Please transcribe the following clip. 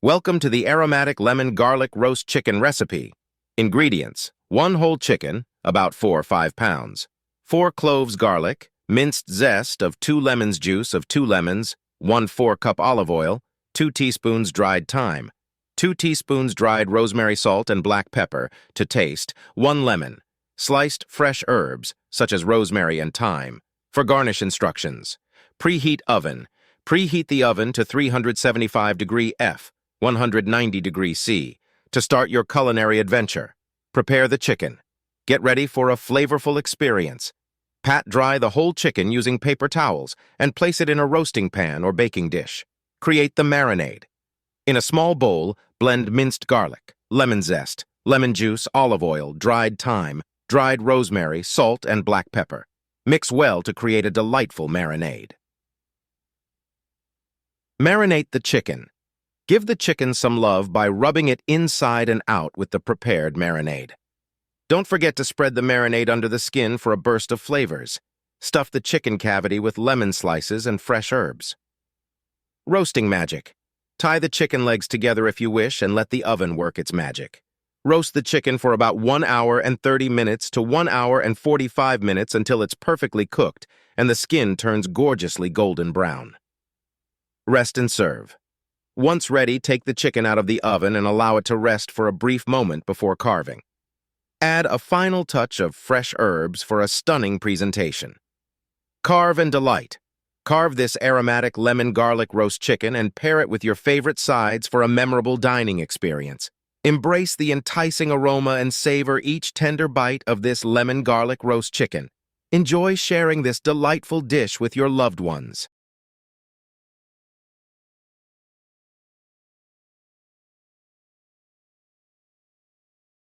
Welcome to the aromatic lemon garlic roast chicken recipe. Ingredients: 1 whole chicken, about 4 or 5 pounds, 4 cloves garlic, minced zest of 2 lemons juice of 2 lemons, 1 4-cup olive oil, 2 teaspoons dried thyme, 2 teaspoons dried rosemary salt and black pepper to taste, 1 lemon, sliced fresh herbs such as rosemary and thyme. For garnish instructions: preheat oven. Preheat the oven to 375 degree F, 190 degrees C, to start your culinary adventure. Prepare the chicken. Get ready for a flavorful experience. Pat dry the whole chicken using paper towels and place it in a roasting pan or baking dish. Create the marinade. In a small bowl, blend minced garlic, lemon zest, lemon juice, olive oil, dried thyme, dried rosemary, salt, and black pepper. Mix well to create a delightful marinade. Marinate the chicken. Give the chicken some love by rubbing it inside and out with the prepared marinade. Don't forget to spread the marinade under the skin for a burst of flavors. Stuff the chicken cavity with lemon slices and fresh herbs. Roasting magic. Tie the chicken legs together if you wish and let the oven work its magic. Roast the chicken for about 1 hour and 30 minutes to 1 hour and 45 minutes until it's perfectly cooked and the skin turns gorgeously golden brown. Rest and serve. Once ready, take the chicken out of the oven and allow it to rest for a brief moment before carving. Add a final touch of fresh herbs for a stunning presentation. Carve and delight. Carve this aromatic lemon garlic roast chicken and pair it with your favorite sides for a memorable dining experience. Embrace the enticing aroma and savor each tender bite of this lemon garlic roast chicken. Enjoy sharing this delightful dish with your loved ones.